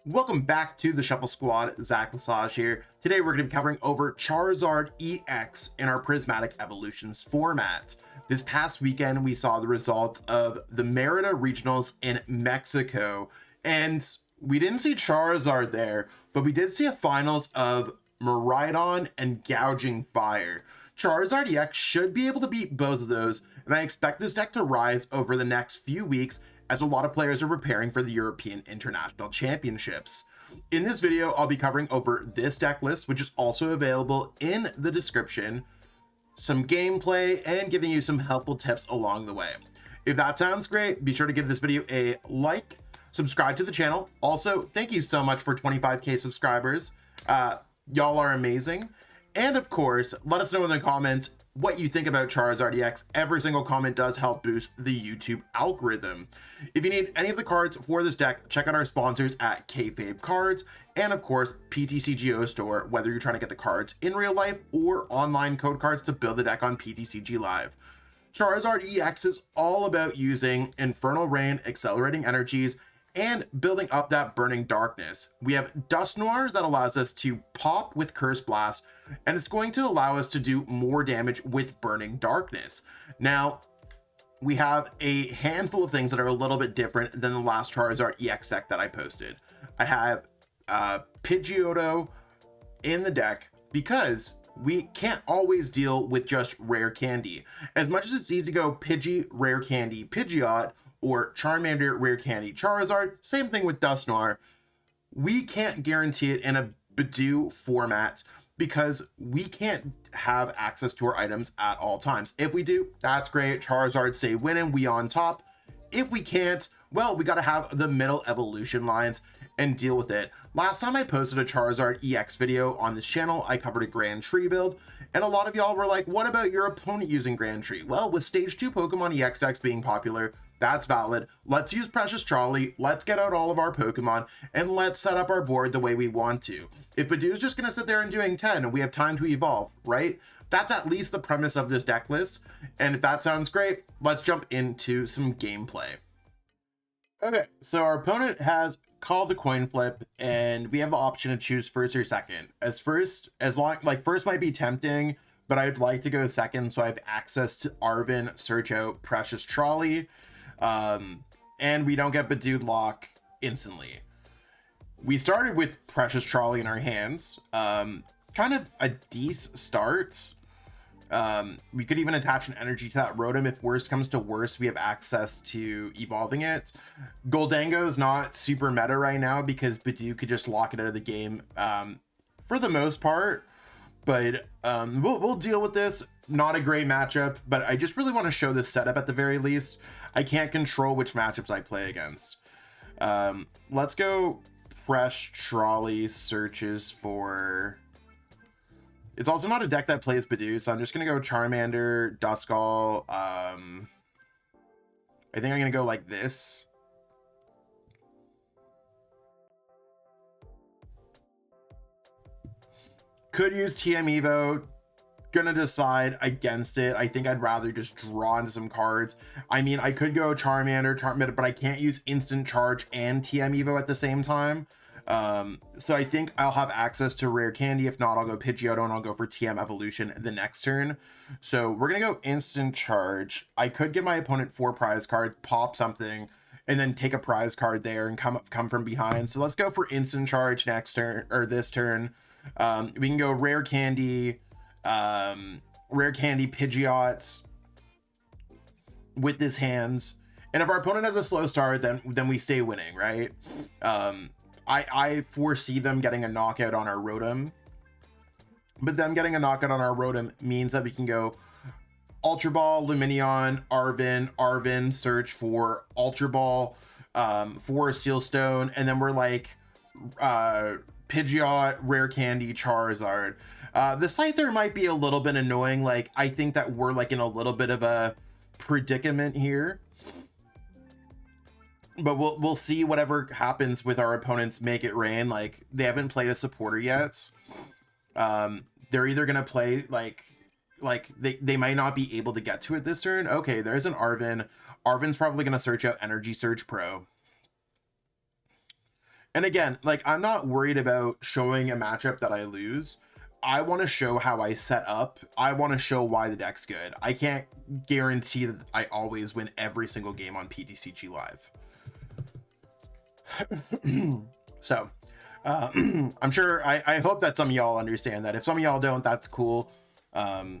Welcome back to the Shuffle Squad. Zach Lesage here. Today we're going to be covering over Charizard EX in our Prismatic Evolutions format. This past weekend we saw the results of the Mérida Regionals in Mexico, and we didn't see Charizard there, but we did see a finals of Miraidon and Gouging Fire. Charizard EX should be able to beat both of those, and I expect this deck to rise over the next few weeks as a lot of players are preparing for the European International Championships. In this video, I'll be covering over this deck list, which is also available in the description, some gameplay, and giving you some helpful tips along the way. If that sounds great, be sure to give this video a like, subscribe to the channel. Also, thank you so much for 25k subscribers. Y'all are amazing. And of course, let us know in the comments what you think about Charizard EX. Every single comment does help boost the YouTube algorithm. If you need any of the cards for this deck, check out our sponsors at Kayfabe Cards and of course PTCGO Store, whether you're trying to get the cards in real life or online code cards to build the deck on PTCG Live. Charizard EX is all about using Infernal Rain, accelerating energies, and building up that burning darkness. We have Dusknoir that allows us to pop with Curse Blast, and it's going to allow us to do more damage with burning darkness. Now, we have a handful of things that are a little bit different than the last Charizard EX deck that I posted. I have Pidgeotto in the deck because we can't always deal with just Rare Candy. As much as it's easy to go Pidgey, Rare Candy, Pidgeot, or Charmander, Rare Candy, Charizard, same thing with Dusknoir, we can't guarantee it in a Badoo format because we can't have access to our items at all times. If we do, that's great. Charizard stay winning, we on top. If we can't, well, we got to have the middle evolution lines and deal with it. Last time I posted a Charizard EX video on this channel, I covered a Grand Tree build, and a lot of y'all were like, what about your opponent using Grand Tree? Well, with stage 2 Pokemon EX decks being popular, that's valid. Let's use Precious Trolley, let's get out all of our Pokemon, and let's set up our board the way we want to. If Badoo's just going to sit there and doing 10 and we have time to evolve, right? That's at least the premise of this deck list. And if that sounds great, let's jump into some gameplay. Okay, so our opponent has called a coin flip, and we have the option to choose first or second. First might be tempting, but I'd like to go second so I have access to Arven, search out Precious Trolley, and we don't get Badoo lock instantly. We started with Precious Trolley in our hands, kind of a decent start. We could even attach an energy to that Rotom. If worst comes to worst, we have access to evolving it. Goldango is not super meta right now because Badoo could just lock it out of the game for the most part, but we'll deal with this. Not a great matchup, but I just really want to show this setup at the very least. I can't control which matchups I play against. Let's go Precious Trolley searches for... It's also not a deck that plays Badoo, so I'm just going to go Charmander, Duskull. I think I'm going to go like this. Could use TM Evo. Gonna decide against it. I think I'd rather just draw into some cards. I mean, I could go Charmander, but I can't use Instant Charge and TM Evo at the same time. So I think I'll have access to Rare Candy. If not, I'll go Pidgeotto and I'll go for TM Evolution the next turn. So we're gonna go Instant Charge. I could give my opponent 4 prize cards, pop something, and then take a prize card there and come from behind. So let's go for Instant Charge next turn, or this turn. We can go Rare Candy, Pidgeots with this hands, and if our opponent has a slow start, then we stay winning, right? I foresee them getting a knockout on our Rotom, but them getting a knockout on our Rotom means that we can go Ultra Ball, Lumineon, Arven, search for Ultra Ball, for Steel Stone, and then we're like Pidgeot, Rare Candy, Charizard. The Scyther might be a little bit annoying. Like, I think that we're like in a little bit of a predicament here, but we'll see whatever happens with our opponents Make It Rain. Like, they haven't played a supporter yet. They're either gonna play like they might not be able to get to it this turn. Okay, there's an Arven. Arven's probably gonna search out Energy Search Pro. And again, like, I'm not worried about showing a matchup that I lose. I want to show how I set up. I want to show why the deck's good. I can't guarantee that I always win every single game on PTCG Live. So, I'm sure, I hope that some of y'all understand that. If some of y'all don't, that's cool. But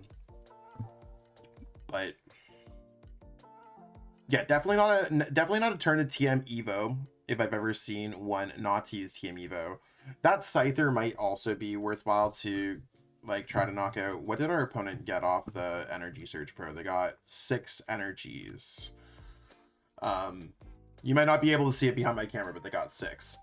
yeah, definitely not a turn to TM Evo if I've ever seen one not to use TM Evo. That Scyther might also be worthwhile to like try to knock out. What did our opponent get off the Energy Search Pro? They got 6 energies. You might not be able to see it behind my camera, but they got 6.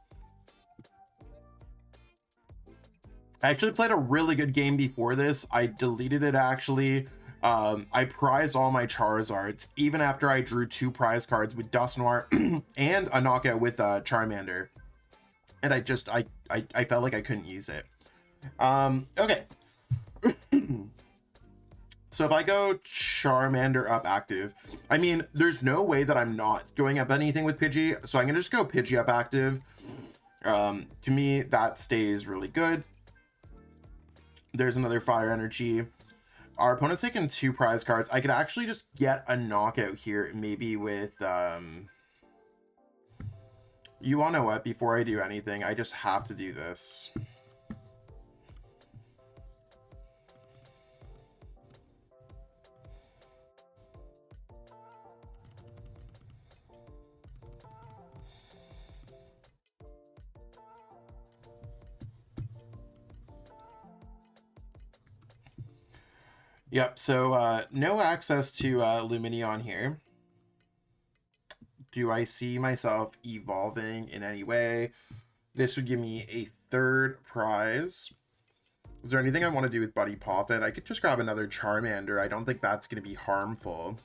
I actually played a really good game before this. I deleted it actually. I prized all my Charizards, even after I drew 2 prize cards with Dusknoir and a knockout with Charmander. And I felt like I couldn't use it. Okay. So if I go Charmander up active, I mean, there's no way that I'm not going up anything with Pidgey. So I'm going to just go Pidgey up active. To me, that stays really good. There's another Fire Energy. Our opponent's taking 2 prize cards. I could actually just get a knockout here, maybe with, you want to know what? Before I do anything, I just have to do this. Yep, so no access to Lumineon here. Do I see myself evolving in any way? This would give me a 3rd prize. Is there anything I want to do with Buddy Poffin? I could just grab another Charmander. I don't think that's going to be harmful.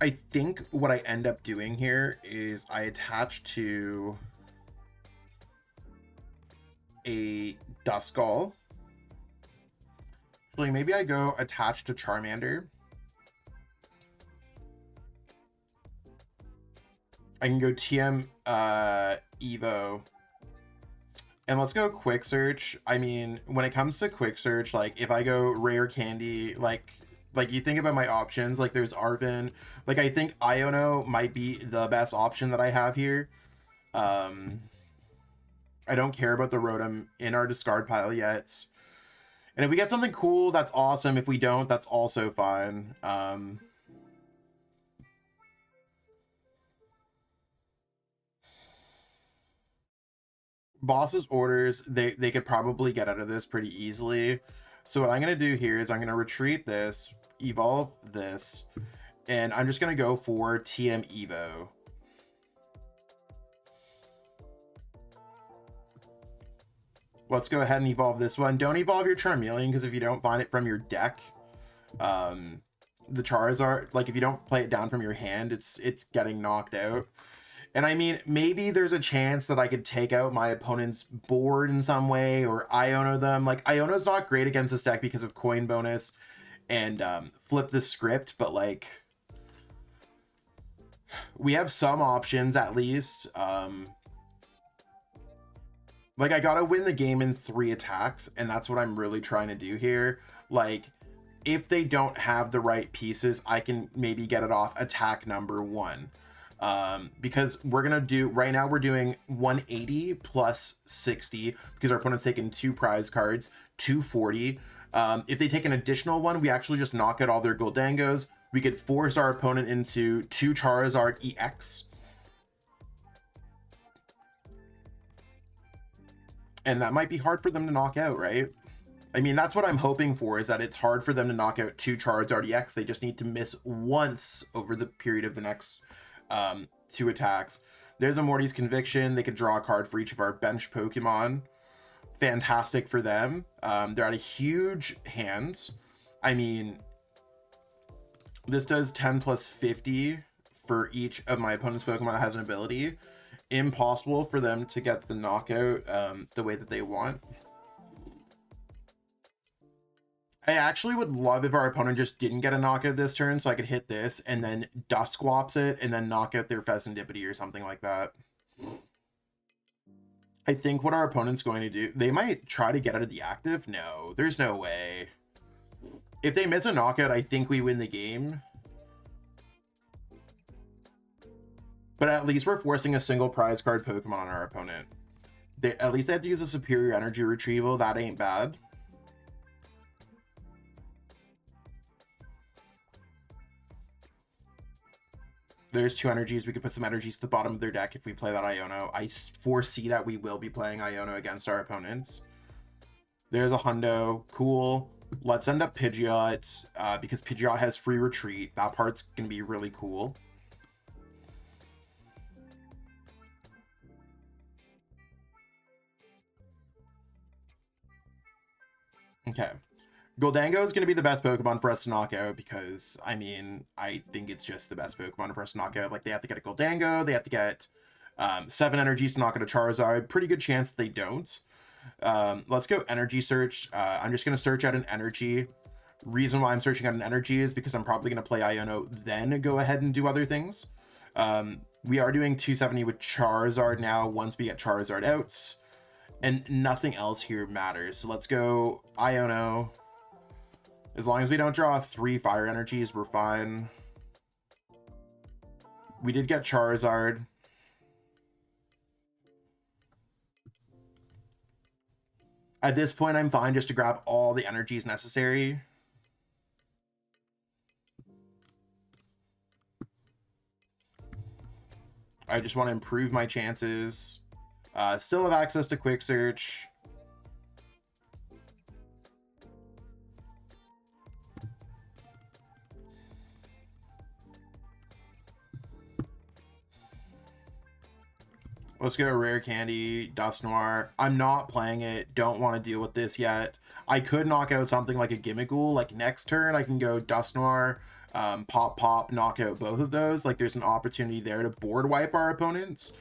I think what I end up doing here is I attach to a Duskull. Actually, maybe I go attached to Charmander. I can go TM Evo. And let's go Quick Search. I mean, when it comes to Quick Search, like if I go Rare Candy, like you think about my options, like there's Arven. Like I think Iono might be the best option that I have here. I don't care about the Rotom in our discard pile yet. And if we get something cool, that's awesome. If we don't, that's also fine. Boss's orders, they could probably get out of this pretty easily. So what I'm going to do here is I'm going to retreat this, evolve this, and I'm just going to go for TM Evo. Let's go ahead and evolve this one. Don't evolve your Charmeleon, because if you don't find it from your deck, the Charizard, like if you don't play it down from your hand, it's getting knocked out. And I mean, maybe there's a chance that I could take out my opponent's board in some way or Iono them. Like Iono's not great against this deck because of coin bonus and flip the script, but like we have some options at least. Like I gotta win the game in 3 attacks, and that's what I'm really trying to do here. Like if they don't have the right pieces, I can maybe get it off attack number 1. Because we're gonna do right now, we're doing 180 plus 60 because our opponent's taking 2 prize cards, 240. If they take an additional one, we actually just knock out all their Goldangos. We could force our opponent into 2 Charizard EX. And that might be hard for them to knock out, right? I mean, that's what I'm hoping for, is that it's hard for them to knock out 2 Charizard EX. They just need to miss once over the period of the next 2 attacks. There's a Morty's Conviction. They could draw a card for each of our bench Pokemon. Fantastic for them. They're at a huge hand. I mean, this does 10 plus 50 for each of my opponent's Pokemon that has an ability. Impossible for them to get the knockout the way that they want. actually would love if our opponent just didn't get a knockout this turn, so I could hit this and then Dusclops it and then knock out their Fezandipiti or something like that. I think what our opponent's going to do, they might try to get out of the active. No, there's no way. If they miss a knockout, I think we win the game. But at least we're forcing a single prize card Pokemon on our opponent. At least they have to use a superior energy retrieval. That ain't bad. There's 2 energies. We could put some energies at the bottom of their deck if we play that Iono. I foresee that we will be playing Iono against our opponents. There's a hundo. Cool. Let's end up Pidgeot, because Pidgeot has free retreat. That part's going to be really cool. Okay. Goldango is going to be the best Pokemon for us to knock out because, I mean, I think it's just the best Pokemon for us to knock out. Like, they have to get a Goldango, they have to get 7 energies to knock out a Charizard. Pretty good chance they don't. Let's go Energy Search. I'm just going to search out an energy. Reason why I'm searching out an energy is because I'm probably going to play Iono, then go ahead and do other things. We are doing 270 with Charizard now once we get Charizard out. And nothing else here matters. So let's go Iono. As long as we don't draw 3 fire energies, we're fine. We did get Charizard. At this point, I'm fine just to grab all the energies necessary. I just want to improve my chances. Still have access to quick search. Let's go Rare Candy, Dusknoir. I'm not playing it. Don't want to deal with this yet. I could knock out something like a Gimmighoul. Like next turn, I can go Dusknoir, Pop, knock out both of those. Like there's an opportunity there to board wipe our opponents.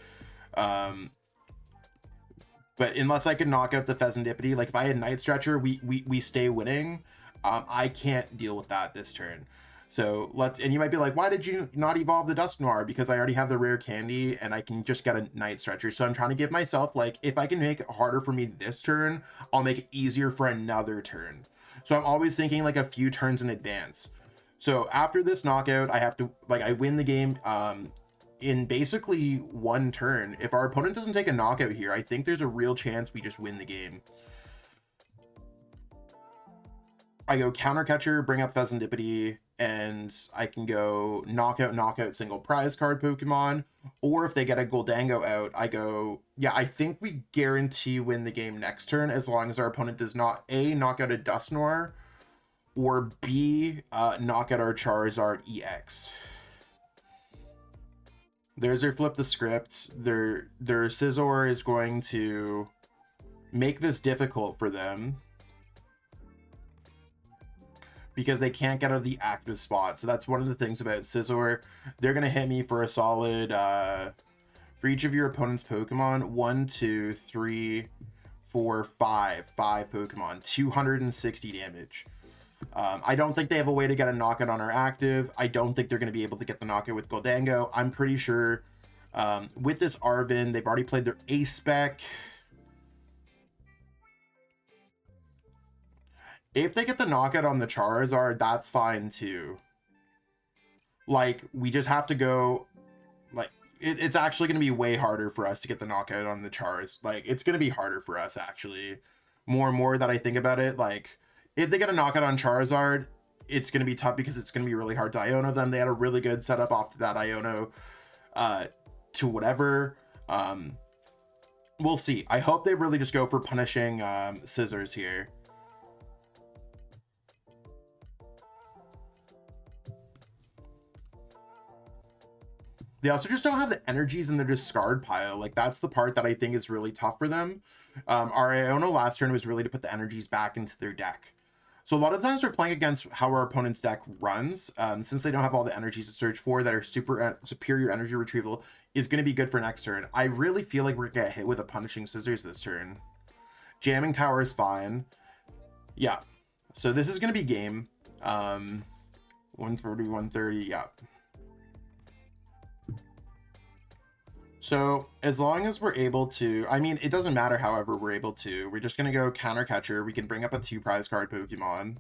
But unless I could knock out the Fezandipiti, like if I had Night Stretcher, we stay winning. I can't deal with that this turn. So and you might be like, why did you not evolve the Dusknoir? Because I already have the Rare Candy and I can just get a Night Stretcher. So I'm trying to give myself, like, if I can make it harder for me this turn, I'll make it easier for another turn. So I'm always thinking like a few turns in advance. So after this knockout, I have to, like, I win the game in basically 1 turn. If our opponent doesn't take a knockout here, I think there's a real chance we just win the game. I go Counter Catcher, bring up Fezandipiti, and I can go knockout, single prize card Pokemon. Or if they get a Goldango out, I go, yeah, I think we guarantee win the game next turn as long as our opponent does not A, knock out a Dusknoir, or B, knock out our Charizard EX. There's their flip the script. Their Scizor is going to make this difficult for them because they can't get out of the active spot. So that's one of the things about Scizor. They're going to hit me for a solid, for each of your opponent's Pokemon, 1, 2, 3, 4, 5 Pokemon, 260 damage. I don't think they have a way to get a knockout on our active. I don't think they're going to be able to get the knockout with Goldango. I'm pretty sure with this Arven, they've already played their Ace Spec. If they get the knockout on the Charizard, that's fine too. Like, we just have to go, like, it's actually going to be way harder for us to get the knockout on the Charizard. Like, it's going to be harder for us, actually. More and more that I think about it, like, if they get a knockout on Charizard, it's going to be tough because it's going to be really hard to Iono them. They had a really good setup off that Iono to whatever. We'll see. I hope they really just go for punishing Scissors here. They also just don't have the energies in their discard pile. Like, that's the part that I think is really tough for them. Our Iono last turn was really to put the energies back into their deck. So a lot of times we're playing against how our opponent's deck runs. Since they don't have all the energies to search for that are superior energy retrieval is going to be good for next turn. I really feel like we're going to get hit with a punishing Scissors this turn. Jamming Tower is fine. Yeah. So this is going to be game 130, 130. Yeah. So as long as we're able to, I mean, it doesn't matter however we're able to. We're just going to go counter catcher. We can bring up a 2 prize card Pokemon.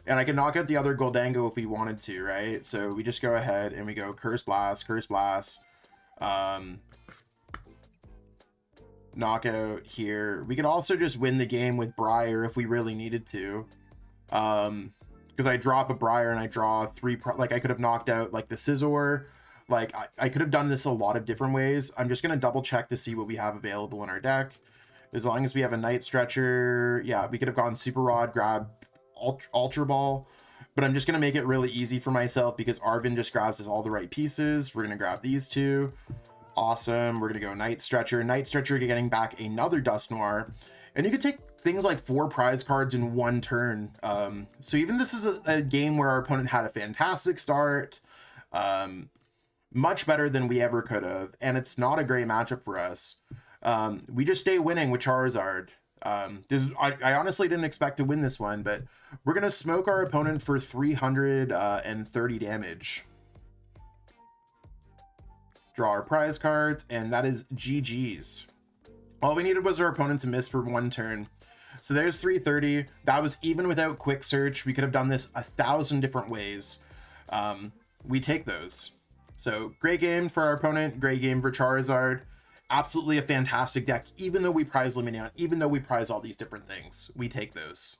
And I can knock out the other Goldango if we wanted to, right? So we just go ahead and we go Curse Blast, knockout here. We could also just win the game with Briar if we really needed to. Because I drop a Briar and I draw 3, like I could have knocked out like the Scizor. Like I could have done this a lot of different ways. I'm just going to double check to see what we have available in our deck. As long as we have a Night Stretcher, yeah, we could have gone Super Rod, grab Ultra Ball, but I'm just going to make it really easy for myself because Arven just grabs us all the right pieces. We're going to grab these 2. Awesome. We're going to go Night Stretcher. Night Stretcher getting back another Dusknoir. And you could take things like 4 prize cards in 1 turn. So even this is a game where our opponent had a fantastic start. Much better than we ever could have. And it's not a great matchup for us. We just stay winning with Charizard. I honestly didn't expect to win this one, but we're going to smoke our opponent for 330 damage. Draw our prize cards, and that is GG's. All we needed was our opponent to miss for 1 turn. So there's 330. That was even without quick search. We could have done this 1,000 different ways. We take those. So great game for our opponent, great game for Charizard. Absolutely a fantastic deck, even though we prize Lumineon, even though we prize all these different things. We take those.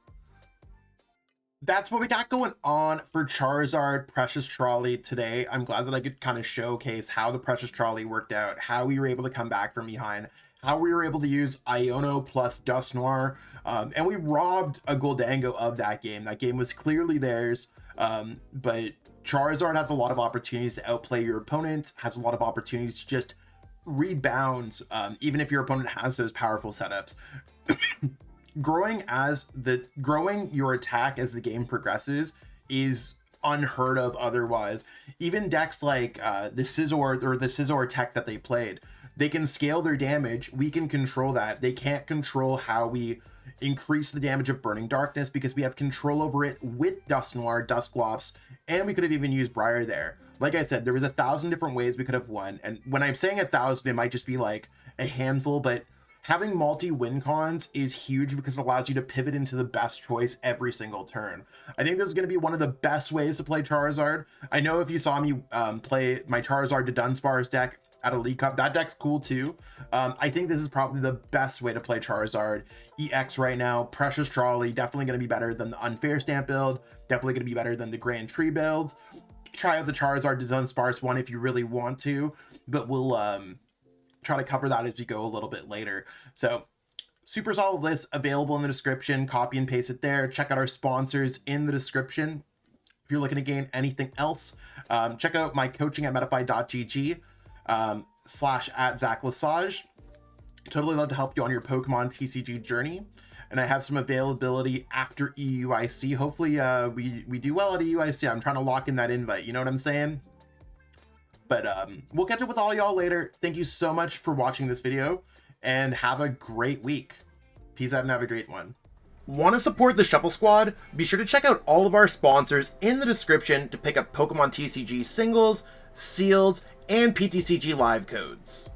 That's what we got going on for Charizard Precious Trolley today. I'm glad that I could kind of showcase how the Precious Trolley worked out, how we were able to come back from behind, how we were able to use Iono plus Dusknoir, and we robbed a Goldango of that game. That game was clearly theirs, but Charizard has a lot of opportunities to outplay your opponent, has a lot of opportunities to just rebound, even if your opponent has those powerful setups. Growing your attack as the game progresses is unheard of otherwise. Even decks like the Scizor or the Scizor tech that they played, they can scale their damage. We can control that. They can't control how we increase the damage of Burning Darkness because we have control over it with Dusknoir, Dusclops, and we could have even used Briar there. Like I said, there was 1,000 different ways we could have won, and when I'm saying 1,000, it might just be like a handful, but having multi-win cons is huge because it allows you to pivot into the best choice every single turn. I think this is going to be one of the best ways to play Charizard. I know if you saw me play my Charizard to Dunsparce deck at a League Cup, that deck's cool too. I think this is probably the best way to play Charizard EX right now. Precious Trolley, definitely going to be better than the Unfair Stamp build, definitely going to be better than the Grand Tree builds. Try out the Charizard to Dunsparce one if you really want to, but we'll try to cover that as we go a little bit later. So super solid list available in the description. Copy and paste it there. Check out our sponsors in the description. If you're looking to gain anything else, check out my coaching at metafy.gg /@ZachLesage. Totally love to help you on your Pokemon TCG journey. And I have some availability after EUIC. Hopefully we do well at EUIC. I'm trying to lock in that invite. You know what I'm saying? But we'll catch up with all y'all later. Thank you so much for watching this video and have a great week. Peace out and have a great one. Want to support the Shuffle Squad? Be sure to check out all of our sponsors in the description to pick up Pokemon TCG singles, sealed, and PTCG live codes.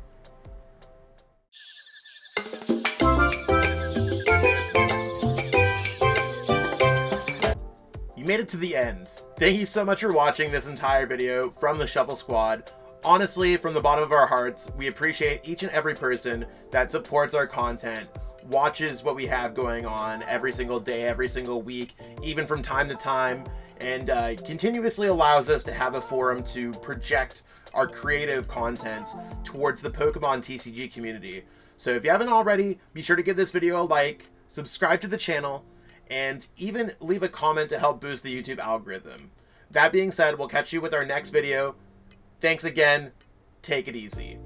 You made it to the end. Thank you so much for watching this entire video from the Shuffle Squad. Honestly, from the bottom of our hearts, we appreciate each and every person that supports our content, watches what we have going on every single day, every single week, even from time to time, and continuously allows us to have a forum to project our creative content towards the Pokemon TCG community. So if you haven't already, be sure to give this video a like, subscribe to the channel, and even leave a comment to help boost the YouTube algorithm. That being said, we'll catch you with our next video. Thanks again. Take it easy.